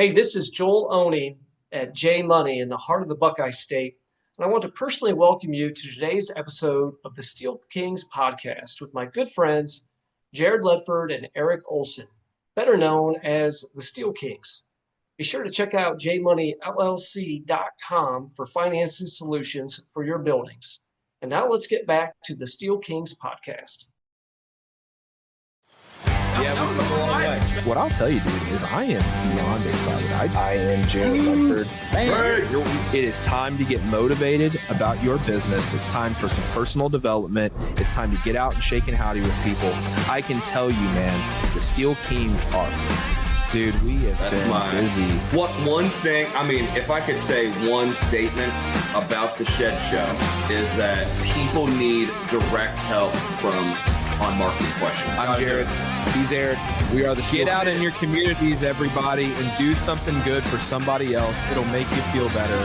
Hey, this is Joel Oney at J Money in the heart of the Buckeye State, and I want to personally welcome you to today's episode of the Steel Kings podcast with my good friends Jared Ledford and Eric Olson, better known as the Steel Kings. Be sure to check out jmoneyllc.com for financing solutions for your buildings. And now let's get back to the Steel Kings podcast. Yeah, we've come a long way. What I'll tell you, dude, is I am beyond excited. I am Jared Ledford. It is time to get motivated about your business. It's time for some personal development. It's time to get out and shake and howdy with people. I can tell you, man, the Steel Kings are. Dude, we have been busy. What one thing, I mean, if I could say one statement about the Shed Show is that people need direct help from on-market questions. I'm Jared. He's Eric. We are the Get out in your communities, everybody, and do something good for somebody else. It'll make you feel better.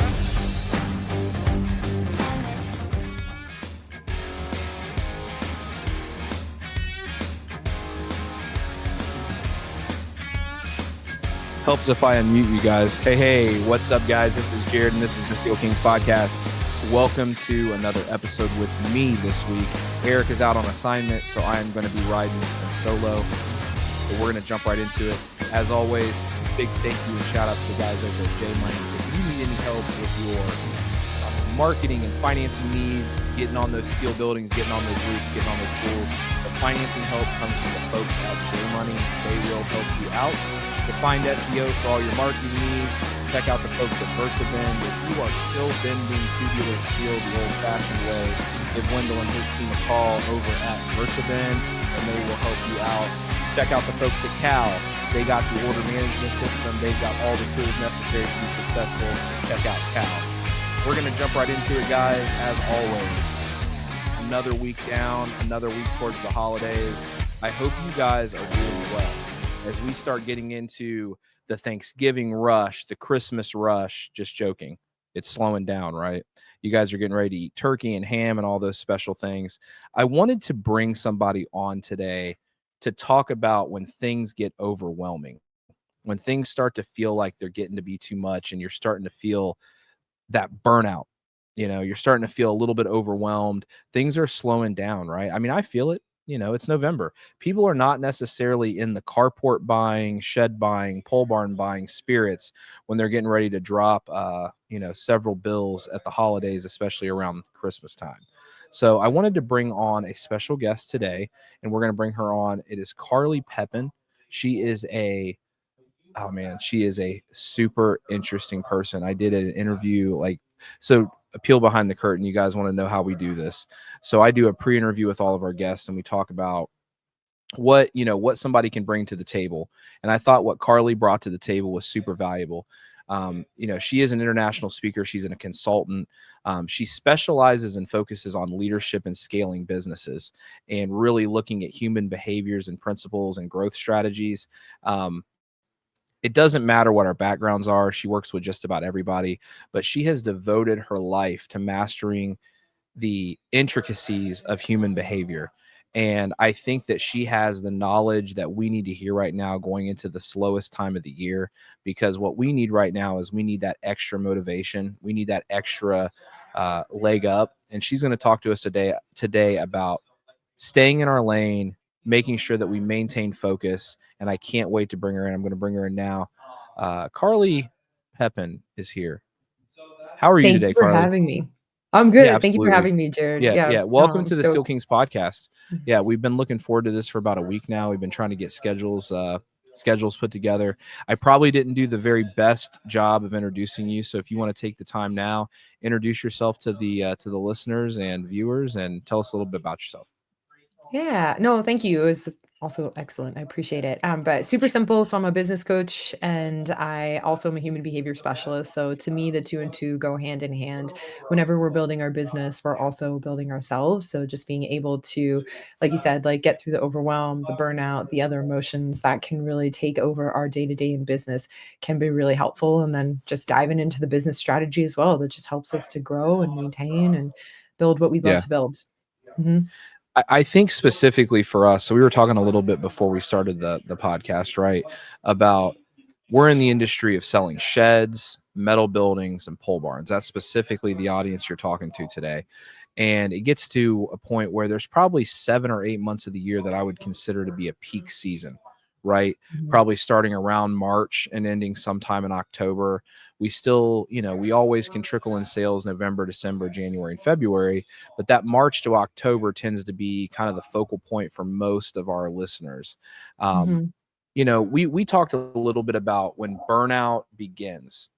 Helps if I unmute you guys. Hey, what's up, guys? This is Jared, and this is the Steel Kings podcast. Welcome to another episode with me this week. Eric is out on assignment, so I am going to be riding this one solo. But we're going to jump right into it. As always, big thank you and shout out to the guys over at J Money. If you need any help with your marketing and financing needs, getting on those steel buildings, getting on those roofs, getting on those pools, the financing help comes from the folks at J Money. They will help you out. To find SEO for all your marketing needs, check out the folks at VersaBend. If you are still bending tubular steel the old-fashioned way, give Wendell and his team a call over at VersaBend, and they will help you out. Check out the folks at Cal. They got the order management system. They've got all the tools necessary to be successful. Check out Cal. We're going to jump right into it, guys, as always. Another week down, another week towards the holidays. I hope you guys are doing well. As we start getting into the Thanksgiving rush, the Christmas rush, just joking, it's slowing down, right? You guys are getting ready to eat turkey and ham and all those special things. I wanted to bring somebody on today to talk about when things get overwhelming, when things start to feel like they're getting to be too much and you're starting to feel that burnout. You know, you're starting to feel a little bit overwhelmed. Things are slowing down, right? I mean, I feel it. You know, it's November. People are not necessarily in the carport buying, shed buying, pole barn buying spirits when they're getting ready to drop, several bills at the holidays, especially around Christmas time. So I wanted to bring on a special guest today, and we're going to bring her on. It is Carly Pepin. She is a super interesting person. I did an interview a peel behind the curtain. You guys want to know how we do this. So I do a pre-interview with all of our guests and we talk about what somebody can bring to the table. And I thought what Carly brought to the table was super valuable. She is an international speaker. She's a consultant. She specializes and focuses on leadership and scaling businesses and really looking at human behaviors and principles and growth strategies. It doesn't matter what our backgrounds are. She works with just about everybody, but she has devoted her life to mastering the intricacies of human behavior. And I think that she has the knowledge that we need to hear right now going into the slowest time of the year, because what we need right now is we need that extra motivation. We need that extra leg up. And she's going to talk to us today about staying in our lane, making sure that we maintain focus, and I can't wait to bring her in. I'm going to bring her in now. Carly Pepin is here. How are you today, Carly? Thank you for having me. I'm good. Yeah, thank you for having me, Jared. Yeah. Welcome to the Steel Kings podcast. Yeah, we've been looking forward to this for about a week now. We've been trying to get schedules put together. I probably didn't do the very best job of introducing you, so if you want to take the time now, introduce yourself to the listeners and viewers, and tell us a little bit about yourself. Yeah, no, thank you. It was also excellent. I appreciate it. But super simple. So I'm a business coach and I also am a human behavior specialist. So to me, the two and two go hand in hand. Whenever we're building our business, we're also building ourselves. So just being able to, like you said, like get through the overwhelm, the burnout, the other emotions that can really take over our day-to-day in business can be really helpful. And then just diving into the business strategy as well. That just helps us to grow and maintain and build what we'd love to build. Mm-hmm. I think specifically for us, so we were talking a little bit before we started the podcast, right, about We're in the industry of selling sheds, metal buildings, and pole barns. That's specifically the audience you're talking to today. And it gets to a point where there's probably 7 or 8 months of the year that I would consider to be a peak season, right? Mhm. Probably starting around March and ending sometime in October. We still, we always can trickle in sales November, December, January, and February, but that March to October tends to be kind of the focal point for most of our listeners. Um, Mhm. we talked a little bit about when burnout begins.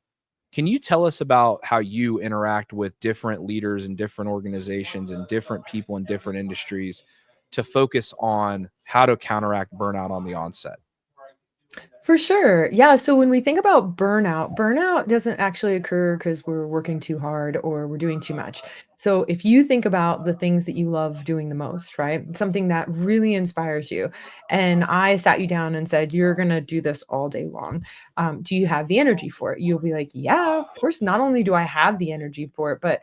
Can you tell us about how you interact with different leaders in different organizations and different people in different industries to focus on how to counteract burnout on the onset? For sure. Yeah. So when we think about burnout, burnout doesn't actually occur because we're working too hard or we're doing too much. So if you think about the things that you love doing the most, right? Something that really inspires you. And I sat you down and said, you're going to do this all day long. Do you have the energy for it? You'll be like, yeah, of course. Not only do I have the energy for it, but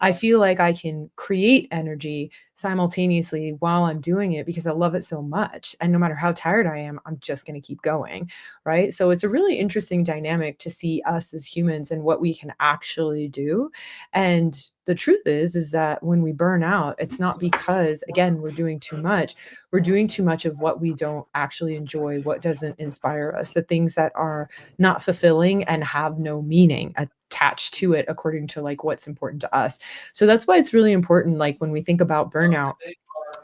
I feel like I can create energy simultaneously while I'm doing it because I love it so much. And no matter how tired I am, I'm just going to keep going, right? So it's a really interesting dynamic to see us as humans and what we can actually do. And the truth is that when we burn out, it's not because again we're doing too much. We're doing too much of what we don't actually enjoy, what doesn't inspire us, the things that are not fulfilling and have no meaning attached to it according to like what's important to us. So that's why it's really important like when we think about burnout,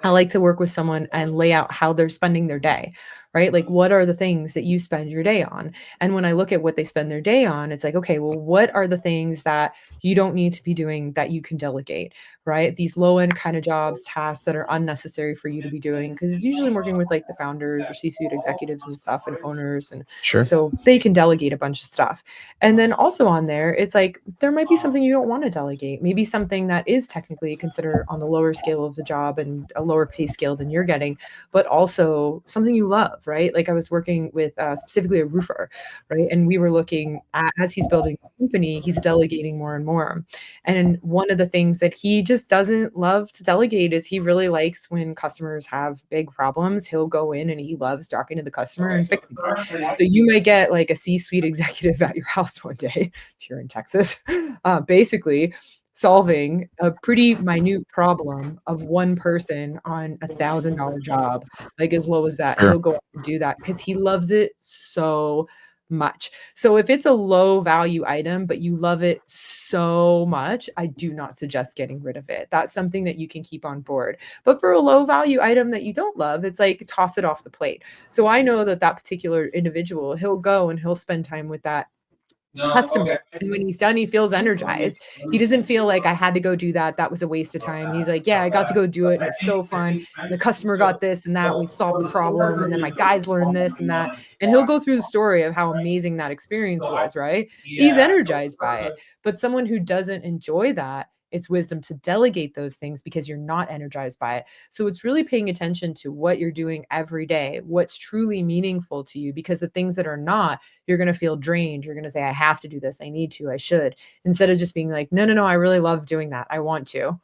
I like to work with someone and lay out how they're spending their day, right? Like, what are the things that you spend your day on? And when I look at what they spend their day on, it's like, okay, well, what are the things that you don't need to be doing that you can delegate, right? These low end kind of jobs, tasks that are unnecessary for you to be doing. Cause usually I'm working with like the founders or C suite executives and stuff and owners. And Sure. so they can delegate a bunch of stuff. And then also on there, it's like there might be something you don't want to delegate. Maybe something that is technically considered on the lower scale of the job and a lower pay scale than you're getting, but also something you love, right? Like I was working with specifically a roofer, right? And we were looking at as he's building a company, he's delegating more and more. And one of the things that he just doesn't love to delegate is he really likes when customers have big problems. He'll go in and he loves talking to the customer and fixing it. So you might get like a C-suite executive at your house one day, if you're in Texas, basically solving a pretty minute problem of one person on $1,000 job, like as low as that. Sure. He'll go and do that because he loves it so much. So if it's a low value item, but you love it so much, I do not suggest getting rid of it. That's something that you can keep on board. But for a low value item that you don't love, it's like toss it off the plate. So I know that that particular individual, he'll go and he'll spend time with that customer. And when he's done, he feels energized. He doesn't feel like I had to go do that. That was a waste of time. He's like, yeah, I got to go do it. And it was so fun. And the customer got this and that. And we solved the problem. And then my guys learned this and that. And he'll go through the story of how amazing that experience was, right? He's energized by it. But someone who doesn't enjoy that, it's wisdom to delegate those things because you're not energized by it. So it's really paying attention to what you're doing every day, what's truly meaningful to you, because the things that are not, you're going to feel drained. You're going to say, I have to do this. I need to, I should, instead of just being like, no, no, no, I really love doing that. I want to.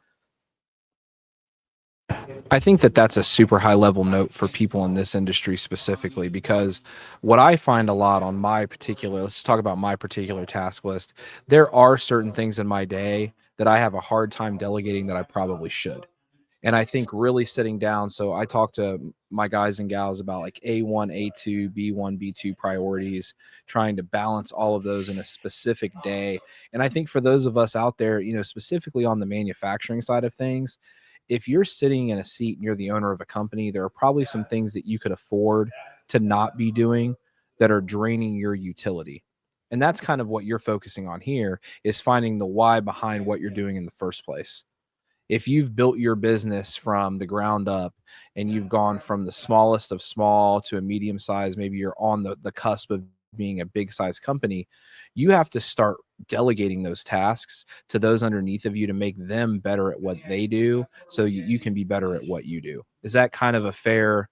I think that that's a super high level note for people in this industry specifically, because what I find a lot on my particular, let's talk about my particular task list. There are certain things in my day that I have a hard time delegating that I probably should. And I think really sitting down, so I talk to my guys and gals about like A1, A2, B1, B2 priorities, trying to balance all of those in a specific day. And I think for those of us out there, specifically on the manufacturing side of things, if you're sitting in a seat and you're the owner of a company, there are probably some things that you could afford to not be doing that are draining your utility. And that's kind of what you're focusing on here, is finding the why behind what you're doing in the first place. If you've built your business from the ground up and you've gone from the smallest of small to a medium size, maybe you're on the cusp of being a big size company, you have to start delegating those tasks to those underneath of you to make them better at what they do, so you can be better at what you do. Is that kind of a fair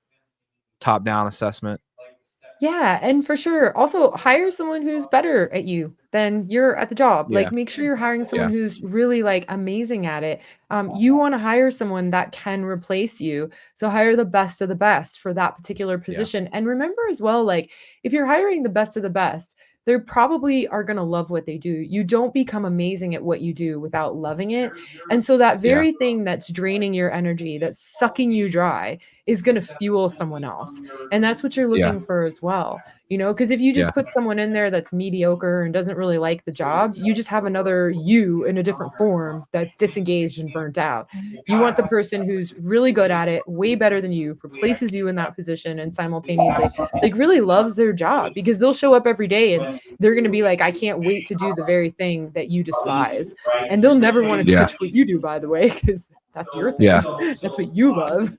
top down assessment? Yeah, and for sure. Also, hire someone who's better at you than you're at the job. Yeah. Like, make sure you're hiring someone Yeah. who's really like amazing at it. You want to hire someone that can replace you. So hire the best of the best for that particular Yeah. position. And remember as well, like if you're hiring the best of the best, they probably are going to love what they do. You don't become amazing at what you do without loving it. And so that Yeah. very thing that's draining your energy, that's sucking you dry, is going to fuel someone else. And that's what you're Yeah. looking for as well. Because if you Yeah. just put someone in there that's mediocre and doesn't really like the job, you just have another you in a different form that's disengaged and burnt out. You want the person who's really good at it, way better than you, replaces you in that position, and simultaneously like really loves their job, because they'll show up every day and they're going to be like, I can't wait to do the very thing that you despise. And they'll never want to Yeah. touch what you do, by the way, because that's your Yeah. thing. That's what you love.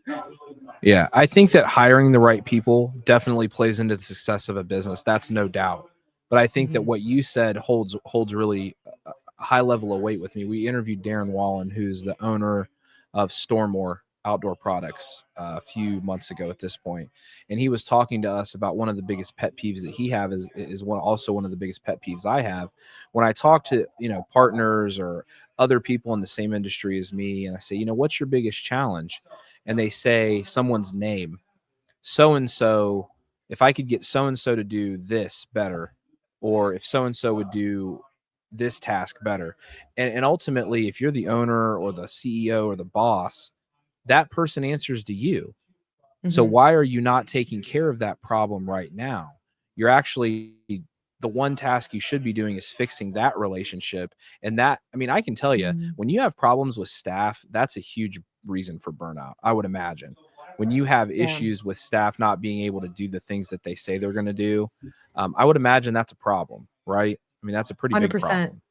Yeah, I think that hiring the right people definitely plays into the success of a business. That's no doubt. But I think that Mhm. what you said holds really a high level of weight with me. We interviewed Darren Wallen, who's the owner of Stormore Outdoor Products, a few months ago at this point, and he was talking to us about one of the biggest pet peeves that he have is one of the biggest pet peeves I have when I talk to partners or other people in the same industry as me, and I say, what's your biggest challenge? And they say someone's name, so and so. If I could get so and so to do this better, or if so and so would do this task better, and ultimately, if you're the owner or the CEO or the boss, that person answers to you. So Mhm. why are you not taking care of that problem right now? You're actually, the one task you should be doing is fixing that relationship. And that, I mean, I can tell you, Mhm. when you have problems with staff, that's a huge reason for burnout, I would imagine. When you have Yeah. issues with staff not being able to do the things that they say they're going to do, I would imagine that's a problem, right? I mean, that's a pretty big 100%. problem.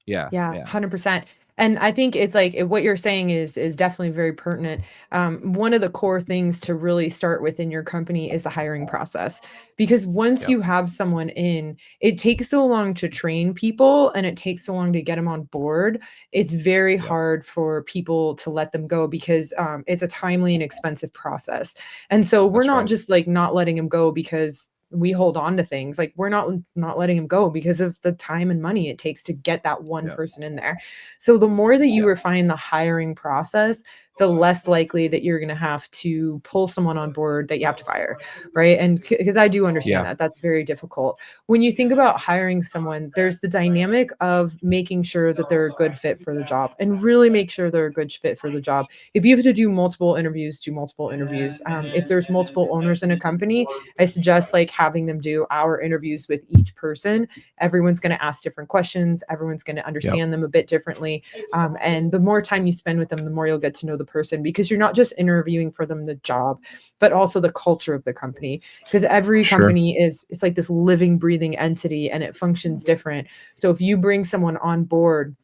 Yeah. Yeah, Yeah. 100%. And I think it's like what you're saying is definitely very pertinent. One of the core things to really start with in your company is the hiring process, because once Yep. you have someone in, it takes so long to train people and it takes so long to get them on board. It's very Yep. hard for people to let them go, because it's a timely and expensive process. And so we're That's not right. just like not letting them go because we hold on to things. Like, we're not letting him go because of the time and money it takes to get that one Yep. person in there. So the more that you Yep. refine the hiring process, the less likely that you're going to have to pull someone on board that you have to fire, right? And because I do understand Yeah. that that's very difficult. When you think about hiring someone, there's the dynamic of making sure that they're a good fit for the job, and really make sure they're a good fit for the job. If you have to do multiple interviews, do multiple interviews. If there's multiple owners in a company, I suggest like having them do hour interviews with each person. Everyone's going to ask different questions. Everyone's going to Yep. understand them a bit differently. And the more time you spend with them, the more you'll get to know the person, because you're not just interviewing for them the job, but also the culture of the company. Because every Sure. company it's like this living, breathing entity, and it functions different. So if you bring someone on board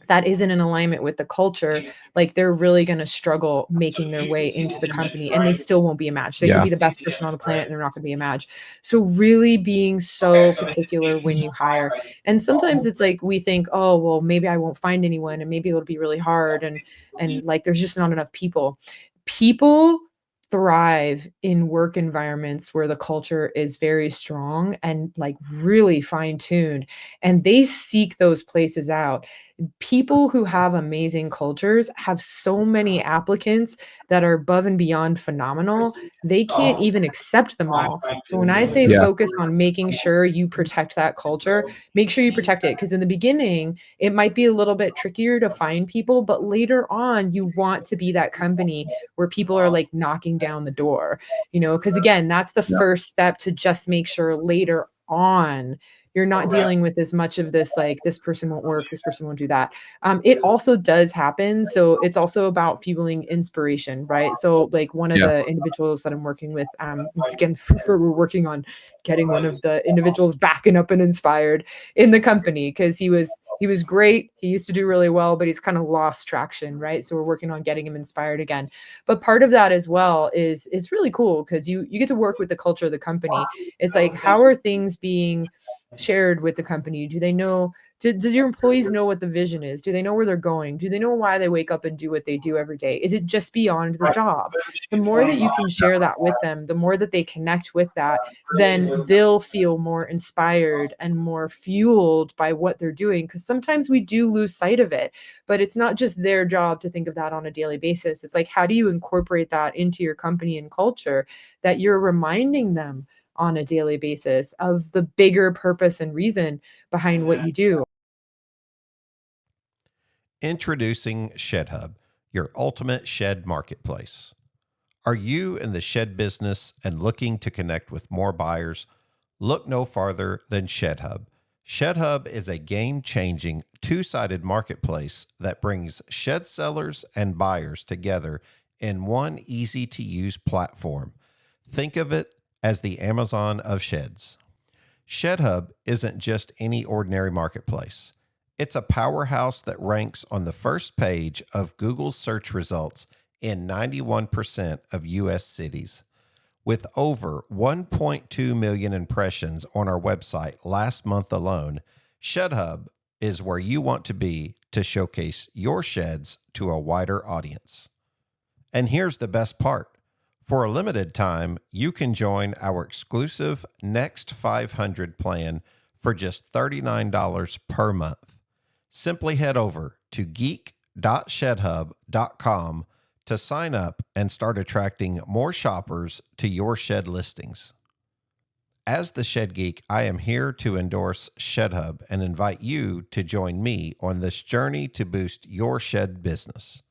that isn't in alignment with the culture, like they're really going to struggle making their way into the company, and they still won't be a match. They could Yeah. be the best person on the planet and they're not going to be a match. So really being so particular when you hire. And sometimes it's like we think, oh, well, maybe I won't find anyone and maybe it'll be really hard, and like there's just not enough people. People thrive in work environments where the culture is very strong and like really fine tuned, and they seek those places out. People who have amazing cultures have so many applicants that are above and beyond phenomenal. They can't even accept them all. So when I say Yeah. focus on making sure you protect that culture, make sure you protect it, because in the beginning, it might be a little bit trickier to find people, but later on, you want to be that company where people are like knocking down the door, because again, that's the Yeah. first step to just make sure later on you're not dealing with as much of this, like this person won't work, this person won't do that. It also does happen. So it's also about fueling inspiration, right? So like one of Yeah. the individuals that I'm working with, again, we're working on getting one of the individuals back and up and inspired in the company, because he was great. He used to do really well, but he's kind of lost traction, right? So we're working on getting him inspired again. But part of that as well is really cool because you get to work with the culture of the company. It's like, how are things being shared with the company? Do they know, do your employees know what the vision is? Do they know where they're going? Do they know why they wake up and do what they do every day? Is it just beyond the job? The more that you can share that with them, the more that they connect with that, then they'll feel more inspired and more fueled by what they're doing. Because sometimes we do lose sight of it, but it's not just their job to think of that on a daily basis. It's like, how do you incorporate that into your company and culture, that you're reminding them on a daily basis of the bigger purpose and reason behind what you do? Introducing ShedHub, your ultimate shed marketplace. Are you in the shed business and looking to connect with more buyers? Look no farther than ShedHub. ShedHub is a game-changing two-sided marketplace that brings shed sellers and buyers together in one easy-to-use platform. Think of it as the Amazon of sheds. ShedHub isn't just any ordinary marketplace. It's a powerhouse that ranks on the first page of Google's search results in 91% of U.S. cities. With over 1.2 million impressions on our website last month alone, ShedHub is where you want to be to showcase your sheds to a wider audience. And here's the best part. For a limited time, you can join our exclusive Next 500 plan for just $39 per month. Simply head over to geek.shedhub.com to sign up and start attracting more shoppers to your shed listings. As the Shed Geek, I am here to endorse ShedHub and invite you to join me on this journey to boost your shed business.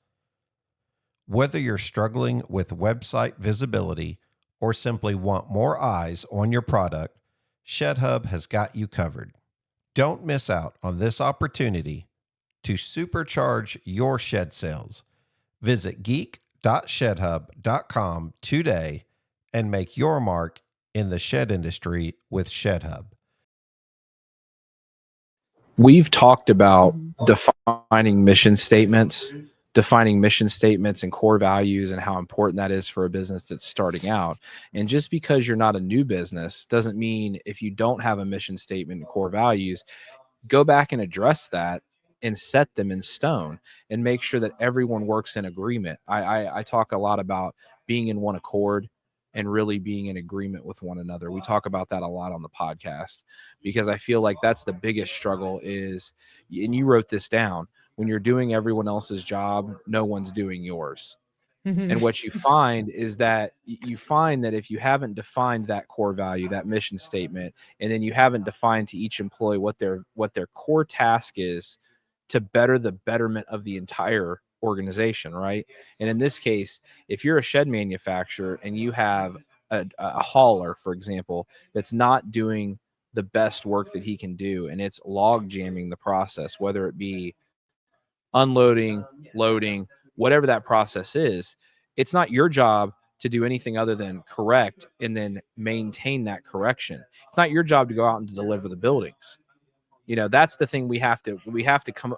Whether you're struggling with website visibility or simply want more eyes on your product, ShedHub has got you covered. Don't miss out on this opportunity to supercharge your shed sales. Visit geek.shedhub.com today and make your mark in the shed industry with ShedHub. We've talked about defining mission statements and core values and how important that is for a business that's starting out. And just because you're not a new business doesn't mean if you don't have a mission statement and core values, go back and address that and set them in stone and make sure that everyone works in agreement. I talk a lot about being in one accord and really being in agreement with one another. We talk about that a lot on the podcast because I feel like that's the biggest struggle is, and you wrote this down, when you're doing everyone else's job, no one's doing yours. And what you find is that if you haven't defined that core value, that mission statement, and then you haven't defined to each employee what their core task is to better the betterment of the entire organization, right? And in this case, if you're a shed manufacturer and you have a hauler, for example, that's not doing the best work that he can do, and it's log jamming the process, whether it be unloading, loading, whatever that process is, it's not your job to do anything other than correct and then maintain that correction. It's not your job to go out and to deliver the buildings. That's the thing we have to come,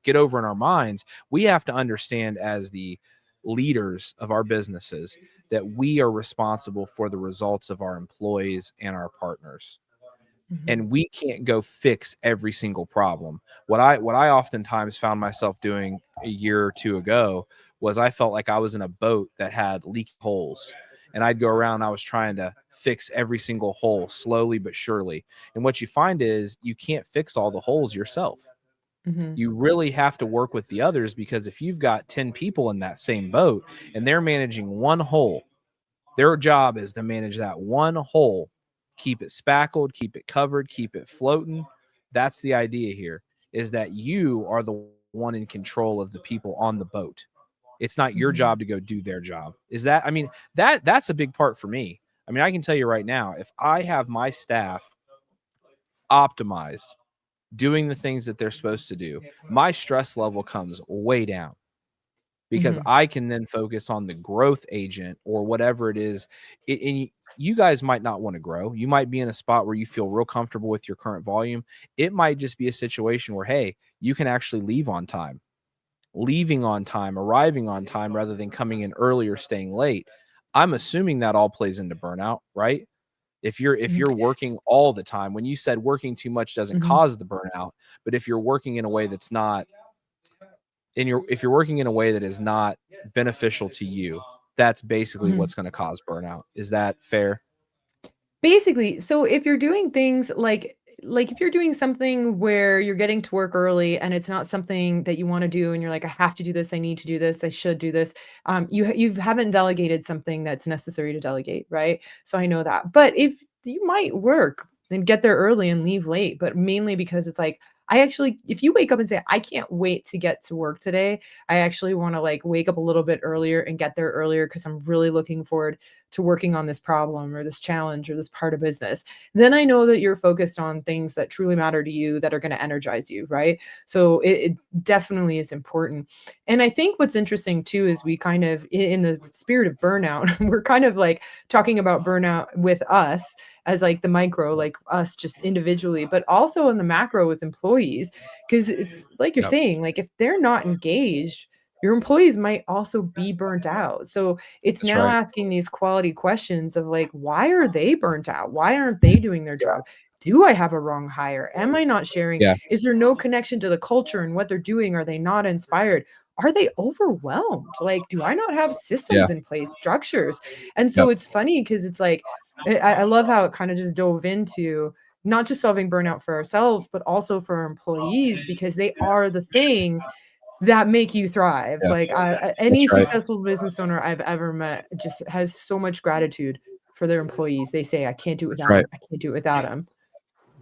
get over in our minds. We have to understand as the leaders of our businesses that we are responsible for the results of our employees and our partners. And we can't go fix every single problem. What I oftentimes found myself doing a year or two ago was I felt like I was in a boat that had leaky holes, and I'd go around, I was trying to fix every single hole slowly but surely. And what you find is you can't fix all the holes yourself. You really have to work with the others, because if you've got 10 people in that same boat and they're managing one hole, their job is to manage that one hole, keep it spackled, keep it covered, keep it floating. That's the idea here, is that you are the one in control of the people on the boat. It's not your job to go do their job. That's a big part for me. I can tell you right now, if I have my staff optimized, doing the things that they're supposed to do, my stress level comes way down, because I can then focus on the growth agent or whatever it is. And you guys might not want to grow. You might be in a spot where you feel real comfortable with your current volume. It might just be a situation where, hey, you can actually leave on time, leaving on time, arriving on time rather than coming in early or staying late. I'm assuming that all plays into burnout, right? If you're working all the time, when you said working too much doesn't Mhm. cause the burnout, but if you're working in a way that's not if you're working in a way that is not beneficial to you, that's basically Mhm. what's going to cause burnout. Is that fair? Basically, so if you're doing things like if you're doing something where you're getting to work early and it's not something that you wanna do and you're like, "I have to do this, I need to do this, I should do this," you haven't delegated something that's necessary to delegate, right? So I know that. But if you might work and get there early and leave late, but mainly because it's like, I actually if you wake up and say, "I can't wait to get to work today. I actually wanna, like, wake up a little bit earlier and get there earlier because 'cause I'm really looking forward to working on this problem or this challenge or this part of business," then I know that you're focused on things that truly matter to you that are going to energize you, right? So it definitely is important. And I think what's interesting too is we kind of, in the spirit of burnout, we're kind of like talking about burnout with us as like the micro, like us just individually, but also in the macro with employees. Because it's like you're Yep. saying, like if they're not engaged, your employees might also be burnt out. So it's That's now right. asking these quality questions of like, why are they burnt out? Why aren't they doing their job? Do I have a wrong hire? Am I not sharing? Yeah. Is there no connection to the culture and what they're doing? Are they not inspired? Are they overwhelmed? Like, do I not have Yeah. systems in place, structures? And so Yep. it's funny because it's like, I love how it kind of just dove into not just solving burnout for ourselves, but also for our employees because they are the thing that make you thrive. Yeah. Like, any That's right. successful business owner I've ever met just has so much gratitude for their employees. They say, "I can't do it That's without right. 'em. I can't do it without 'em."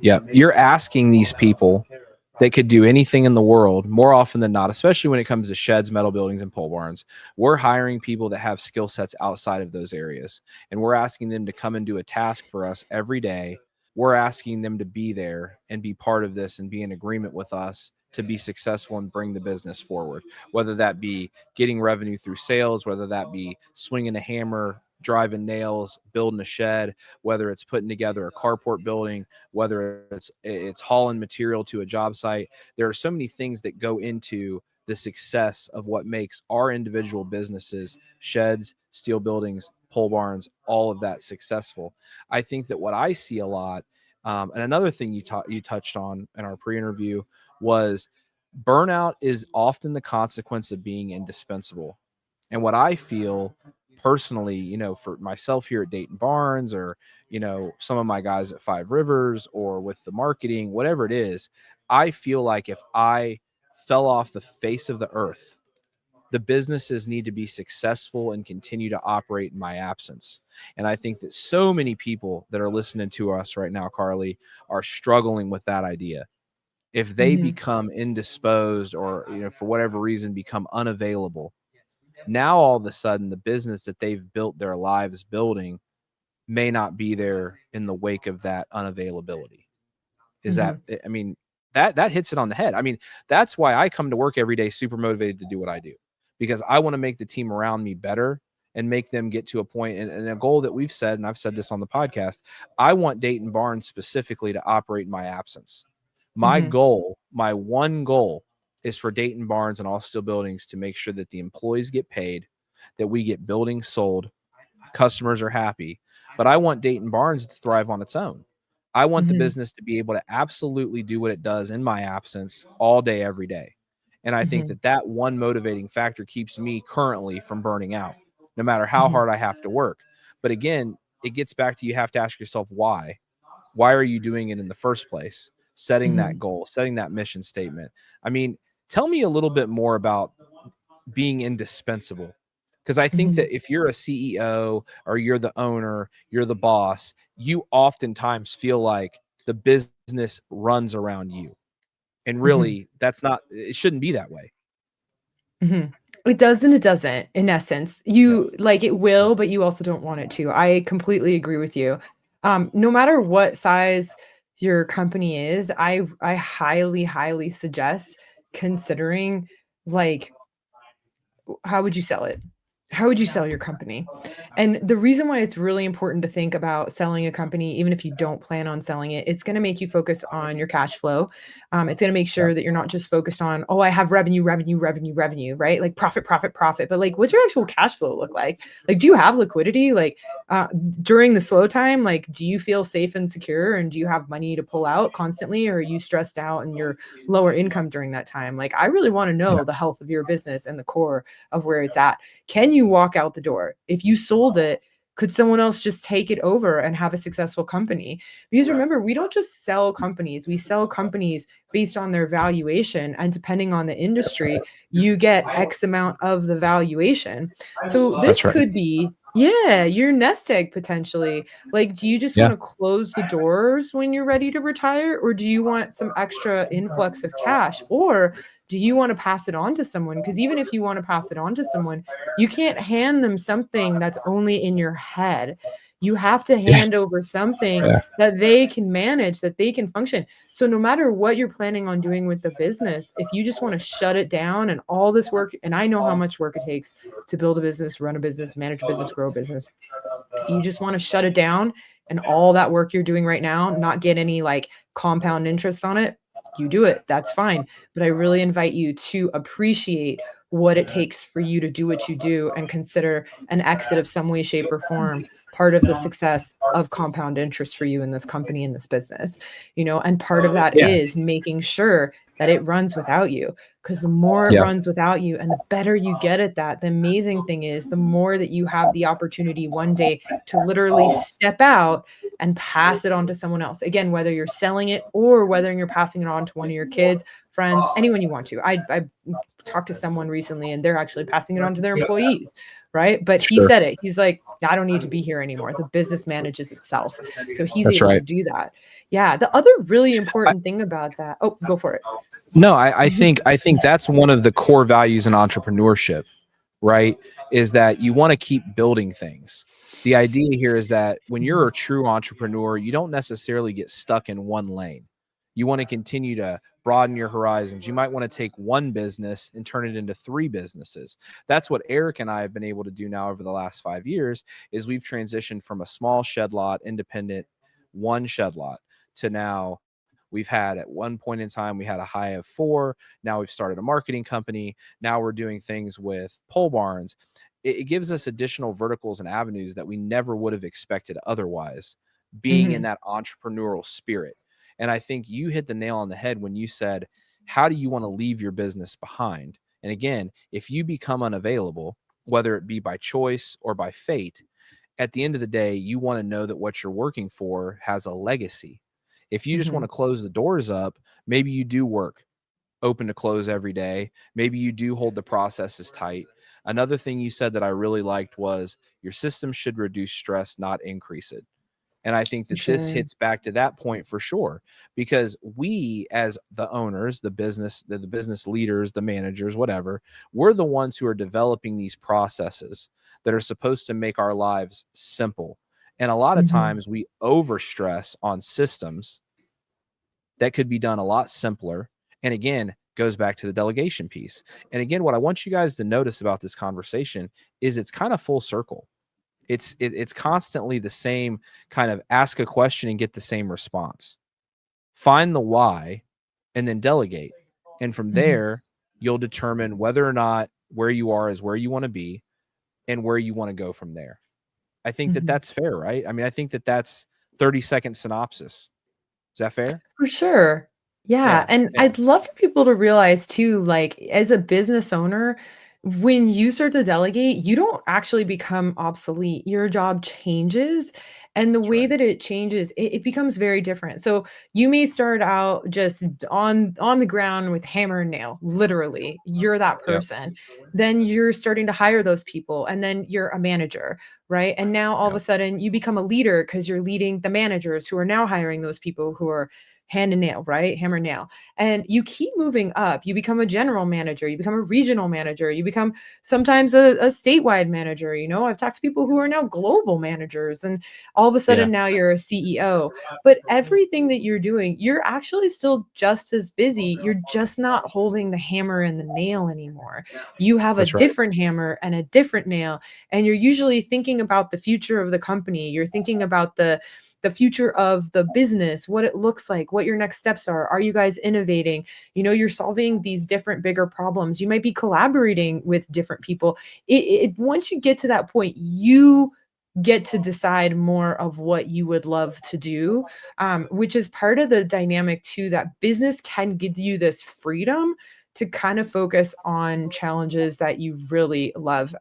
Yeah. You're asking these people that could do anything in the world more often than not, especially when it comes to sheds, metal buildings, and pole barns. We're hiring people that have skill sets outside of those areas. And we're asking them to come and do a task for us every day. We're asking them to be there and be part of this and be in agreement with us to be successful and bring the business forward, whether that be getting revenue through sales, whether that be swinging a hammer, driving nails, building a shed, whether it's putting together a carport building, whether it's hauling material to a job site. There are so many things that go into the success of what makes our individual businesses, sheds, steel buildings, pole barns, all of that successful. I think that what I see a lot, and another thing you touched on in our pre-interview was burnout is often the consequence of being indispensable. And what I feel personally, for myself here at Dayton Barnes, or some of my guys at Five Rivers, or with the marketing, whatever it is, I feel like if I fell off the face of the earth, the businesses need to be successful and continue to operate in my absence. And I think that so many people that are listening to us right now, Carly, are struggling with that idea. If they Mhm, become indisposed, or for whatever reason become unavailable, now all of a sudden the business that they've built their lives building may not be there in the wake of that unavailability. Is that, mhm, I mean, that hits it on the head. I mean, that's why I come to work every day super motivated to do what I do, because I want to make the team around me better and make them get to a point, and a goal that we've said, and I've said this on the podcast, I want Dayton Barnes specifically to operate in my absence. My mhm, goal, my one goal, is for Dayton Barnes and all steel buildings to make sure that the employees get paid, that we get buildings sold, customers are happy. But I want Dayton Barnes to thrive on its own. I want the mhm, business to be able to absolutely do what it does in my absence all day, every day. And I think mhm, that that one motivating factor keeps me currently from burning out, no matter how mhm, hard I have to work. But again, it gets back to, you have to ask yourself why. Why are you doing it in the first place? Setting that mhm, goal, setting that mission statement. I mean, tell me a little bit more about being indispensable. Because I think mhm, that if you're a CEO, or you're the owner, you're the boss, you oftentimes feel like the business runs around you. And mhm. really, it shouldn't be that way. Mhm. It does and it doesn't, in essence. Yeah. You like, it will, but you also don't want it to. I completely agree with you. No matter what size your company is, I highly, highly suggest considering, like, how would you sell it? How would you sell your company? And the reason why it's really important to think about selling a company, even if you don't plan on selling it, it's going to make you focus on your cash flow. It's going to make sure that you're not just focused on, oh, I have revenue, revenue, revenue, revenue, right? Like profit, profit, profit. But like, what's your actual cash flow look like? Like, do you have liquidity? Like, during the slow time, like, do you feel safe and secure? And do you have money to pull out constantly? Or are you stressed out and you're lower income during that time? Like, I really want to know the health of your business and the core of where it's at. Can you walk out the door? If you sold it, could someone else just take it over and have a successful company? Because remember, we don't just sell companies, we sell companies based on their valuation. And depending on the industry, you get X amount of the valuation. So That's this right. could be, yeah, your nest egg potentially. Like, do you just want Yeah. to close the doors when you're ready to retire? Or do you want some extra influx of cash? Or do you want to pass it on to someone? Because even if you want to pass it on to someone, you can't hand them something that's only in your head. You have to Yeah. hand over something Yeah. that they can manage, that they can function. So no matter what you're planning on doing with the business, if you just want to shut it down and all this work, and I know how much work it takes to build a business, run a business, manage a business, grow a business. If you just want to shut it down and all that work you're doing right now, not get any like compound interest on it, you do it. That's fine. But I really invite you to appreciate what it takes for you to do what you do and consider an exit of some way, shape, or form part of the success of compound interest for you in this company, in this business. And part of that Yeah. is making sure that it runs without you. Because the more it Yeah. runs without you and the better you get at that, the amazing thing is the more that you have the opportunity one day to literally step out and pass it on to someone else. Again, whether you're selling it or whether you're passing it on to one of your kids, friends, anyone you want to. I talked to someone recently and they're actually passing it on to their employees, right? But he Sure. said it. He's like, I don't need to be here anymore. The business manages itself. So he's That's able to right. do that. Yeah. The other really important thing about that, oh, go for it. No, I think that's one of the core values in entrepreneurship, right? Is that you want to keep building things. The idea here is that when you're a true entrepreneur, you don't necessarily get stuck in one lane. You want to continue to broaden your horizons. You might want to take one business and turn it into 3 businesses. That's what Eric and I have been able to do now over the last 5 years is we've transitioned from a small shed lot, independent, one shed lot to now we've had at one point in time, we had a high of 4. Now we've started a marketing company. Now we're doing things with pole barns. It gives us additional verticals and avenues that we never would have expected otherwise, being in Mhm. that entrepreneurial spirit. And I think you hit the nail on the head when you said, how do you want to leave your business behind? And again, if you become unavailable, whether it be by choice or by fate, at the end of the day, you want to know that what you're working for has a legacy. If you just want Mhm. to close the doors up, maybe you do work open to close every day. Maybe you do hold the processes tight. Another thing you said that I really liked was your system should reduce stress, not increase it. And I think For that this sure. hits back to that point for sure, because we, as the owners, the business leaders, the managers, whatever, we're the ones who are developing these processes that are supposed to make our lives simple. And a lot of Mhm. times we overstress on systems that could be done a lot simpler. And again, goes back to the delegation piece. And again, what I want you guys to notice about this conversation is it's kind of full circle. It's constantly the same kind of ask a question and get the same response. Find the why and then delegate. And from Mhm. there, you'll determine whether or not where you are is where you want to be and where you want to go from there. I think that Mhm. that's fair, right? I mean, I think that that's 30-second synopsis. Is that fair? For sure. Yeah, Yeah. and Yeah. I'd love for people to realize too, like, as a business owner, when you start to delegate, you don't actually become obsolete. Your job changes, and the That's way right. that it changes, it becomes very different. So you may start out just on the ground with hammer and nail, literally. You're that Yep. person. Then you're starting to hire those people, and then you're a manager, right? And now all of a Yep. sudden you become a leader because you're leading the managers who are now hiring those people who are hand and nail, right? Hammer and nail. And you keep moving up. You become a general manager, you become a regional manager, you become sometimes a statewide manager. I've talked to people who are now global managers, and all of a Yeah. sudden now you're a CEO. But everything that you're doing, you're actually still just as busy. You're just not holding the hammer and the nail anymore. You have a That's right. different hammer and a different nail, and you're usually thinking about the future of the company. You're thinking about the future of the business, what it looks like, what your next steps are. Are you guys innovating? You're solving these different bigger problems. You might be collaborating with different people. Once you get to that point, you get to decide more of what you would love to do, which is part of the dynamic too, that business can give you this freedom to kind of focus on challenges that you really love.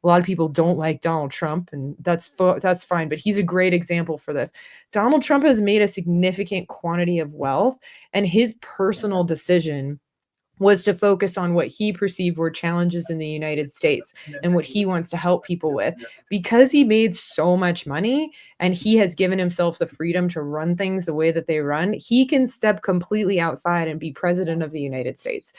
A lot of people don't like Donald Trump, and that's fine, but he's a great example for this. Donald Trump has made a significant quantity of wealth, and his personal decision was to focus on what he perceived were challenges in the United States and what he wants to help people with. Because he made so much money and he has given himself the freedom to run things the way that they run, he can step completely outside and be president of the United States.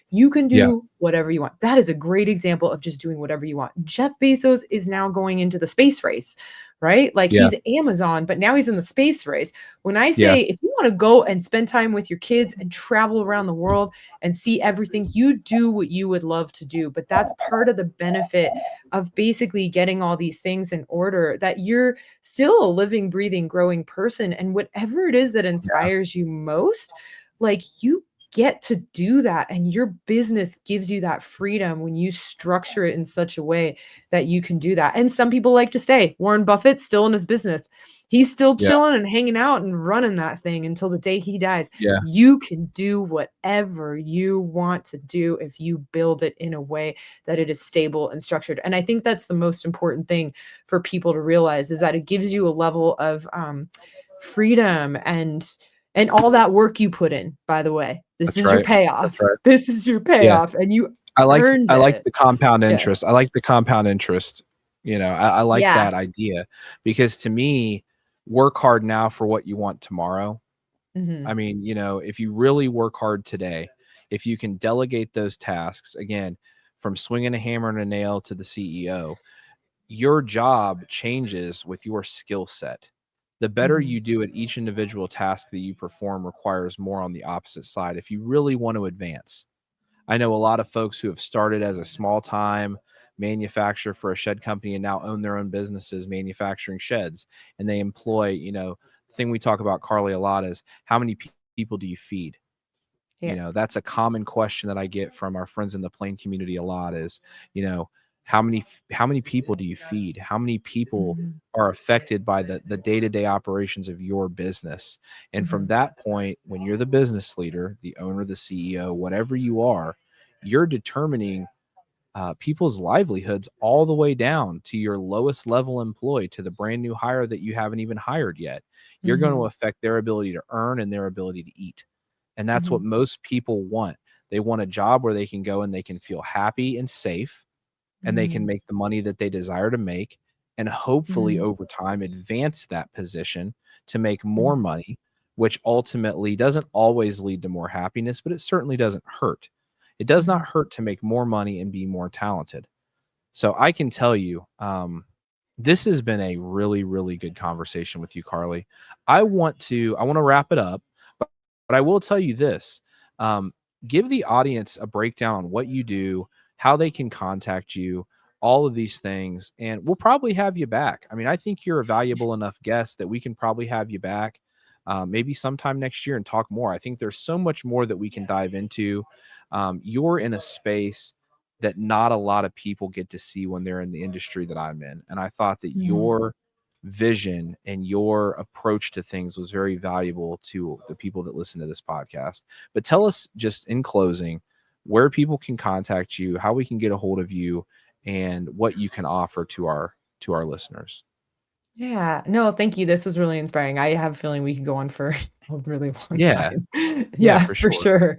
You can Yeah. do whatever you want. That is a great example of just doing whatever you want. Jeff Bezos is now going into the space race, right? Like, Yeah. he's Amazon, but now he's in the space race. When I Yeah. say, if you want to go and spend time with your kids and travel around the world and see everything, you do what you would love to do. But that's part of the benefit of basically getting all these things in order, that you're still a living, breathing, growing person. And whatever it is that inspires you most, like, you get to do that. And your business gives you that freedom when you structure it in such a way that you can do that. And some people like to stay. Warren Buffett's still in his business. He's still Yeah. chilling and hanging out and running that thing until the day he dies. Yeah. You can do whatever you want to do if you build it in a way that it is stable and structured. And I think that's the most important thing for people to realize, is that it gives you a level of freedom and all that work you put in. By the way, this That's is your right. That's payoff. right. This is your Yeah. payoff, and you I liked earned I liked it. the compound Yeah. interest. I like the compound interest. I like Yeah. that idea, because to me, work hard now for what you want tomorrow. I Mhm. mean, if you really work hard today, if you can delegate those tasks, again, from swinging a hammer and a nail to the CEO, your job changes with your skill set. The better Mhm. you do at each individual task that you perform requires more on the opposite side if you really want to advance. I know a lot of folks who have started as a small time manufacturer for a shed company and now own their own businesses manufacturing sheds. And they employ, the thing we talk about, Carly, a lot is, how many people do you feed? Yeah. That's a common question that I get from our friends in the plane community a lot is, you know, how many people do you feed? How many people Mhm. are affected by the day-to-day operations of your business? And from Mhm. that point, when you're the business leader, the owner, the CEO, whatever you are, you're determining people's livelihoods all the way down to your lowest level employee, to the brand new hire that you haven't even hired yet. You're going to Mhm. affect their ability to earn and their ability to eat. And that's what Mhm. most people want. They want a job where they can go and they can feel happy and safe, and they can Mhm. make the money that they desire to make, and hopefully Mhm. over time advance that position to make more Mhm. money, which ultimately doesn't always lead to more happiness, but it certainly doesn't hurt. It does not Mhm. hurt to make more money and be more talented. So I can tell you, this has been a really, really good conversation with you, Carly. I want to wrap it up, but I will tell you this. Um, Give the audience a breakdown on what you do, how they can contact you, all of these things, and we'll probably have you back. I mean, I think you're a valuable enough guest that we can probably have you back, maybe sometime next year, and talk more. I think there's so much more that we can dive into. You're in a space that not a lot of people get to see when they're in the industry that I'm in. And I thought that Mhm. your vision and your approach to things was very valuable to the people that listen to this podcast. But tell us, just in closing, where people can contact you, how we can get a hold of you, and what you can offer to our listeners. Yeah. No, thank you. This was really inspiring. I have a feeling we could go on for a really long Yeah, time. yeah, Yeah, for for sure. sure.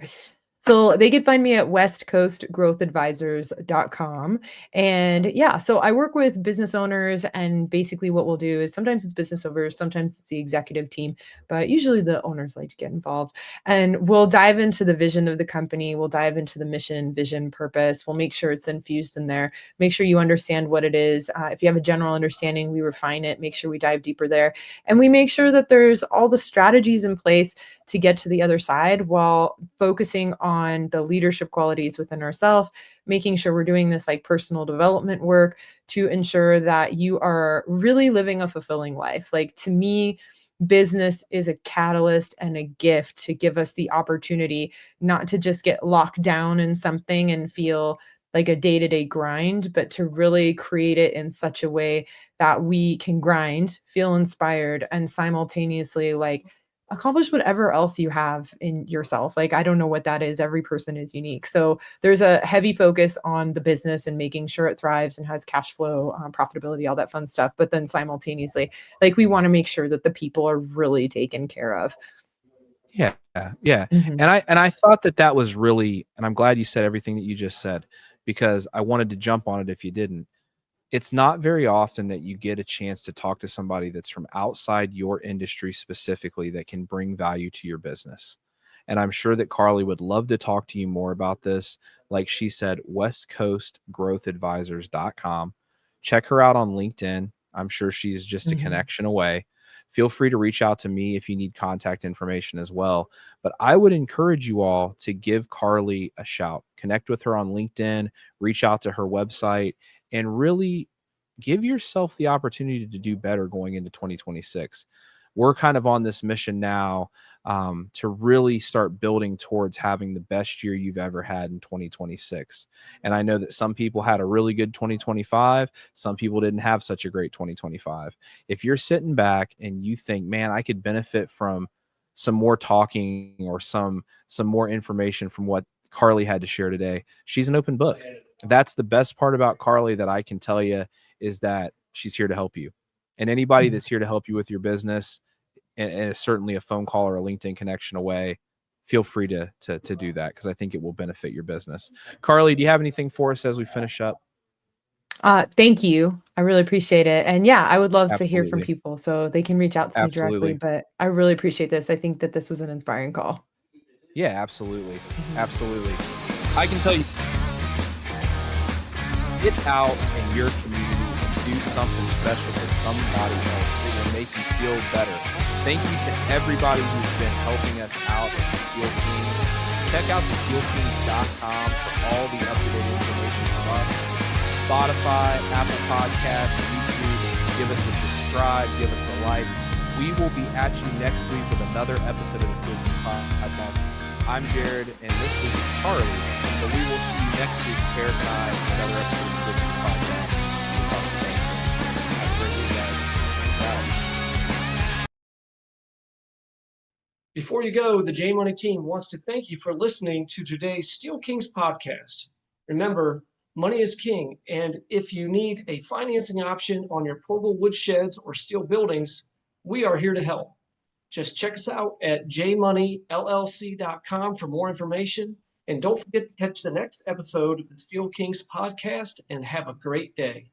So they could find me at westcoastgrowthadvisors.com. And yeah, so I work with business owners, and basically what we'll do is sometimes it's business owners, sometimes it's the executive team, but usually the owners like to get involved. And we'll dive into the vision of the company, we'll dive into the mission, vision, purpose. We'll make sure it's infused in there. Make sure you understand what it is. If you have a general understanding, we refine it, make sure we dive deeper there. And we make sure that there's all the strategies in place to get to the other side while focusing on the leadership qualities within ourselves, making sure we're doing this like personal development work to ensure that you are really living a fulfilling life. Like, to me, business is a catalyst and a gift to give us the opportunity not to just get locked down in something and feel like a day-to-day grind, but to really create it in such a way that we can grind, feel inspired, and simultaneously like accomplish whatever else you have in yourself. Like, I don't know what that is. Every person is unique. So there's a heavy focus on the business and making sure it thrives and has cash flow, profitability, all that fun stuff. But then simultaneously, like, we want to make sure that the people are really taken care of. Yeah, yeah. Mhm. And I thought that was really, and I'm glad you said everything that you just said, because I wanted to jump on it if you didn't. It's not very often that you get a chance to talk to somebody that's from outside your industry specifically that can bring value to your business. And I'm sure that Carly would love to talk to you more about this. Like she said, westcoastgrowthadvisors.com. Check her out on LinkedIn. I'm sure she's just a Mhm. connection away. Feel free to reach out to me if you need contact information as well. But I would encourage you all to give Carly a shout. Connect with her on LinkedIn, reach out to her website, and really give yourself the opportunity to do better going into 2026. We're kind of on this mission now, to really start building towards having the best year you've ever had in 2026. And I know that some people had a really good 2025. Some people didn't have such a great 2025. If you're sitting back and you think, man, I could benefit from some more talking or some more information from what Carly had to share today, she's an open book. That's the best part about Carly that I can tell you, is that she's here to help you. And anybody Mhm. that's here to help you with your business, and is certainly a phone call or a LinkedIn connection away, feel free to do that, because I think it will benefit your business. Carly, do you have anything for us as we finish up? Thank you. I really appreciate it. And yeah, I would love to hear from Absolutely. people so they can reach out to me directly. Absolutely. But I really appreciate this. I think that this was an inspiring call. Yeah, absolutely. Mhm. Absolutely. I can tell you, get out in your community and do something special for somebody else that will make you feel better. Thank you to everybody who's been helping us out at the Steel Kings. Check out thesteelkings.com for all the up-to-date information from us. Spotify, Apple Podcasts, YouTube. Give us a subscribe, give us a like. We will be at you next week with another episode of the Steel Kings Podcast. I'm Jared, and this week is Carly. So we will see you next week, Eric and I, for another episode of the Steel Kings Podcast. We'll talk to you guys soon. Have a great week, guys. Peace out. Before you go, the J Money team wants to thank you for listening to today's Steel Kings podcast. Remember, money is king, and if you need a financing option on your portable wood sheds or steel buildings, we are here to help. Just check us out at jmoneyllc.com for more information. And don't forget to catch the next episode of the Steel Kings podcast, and have a great day.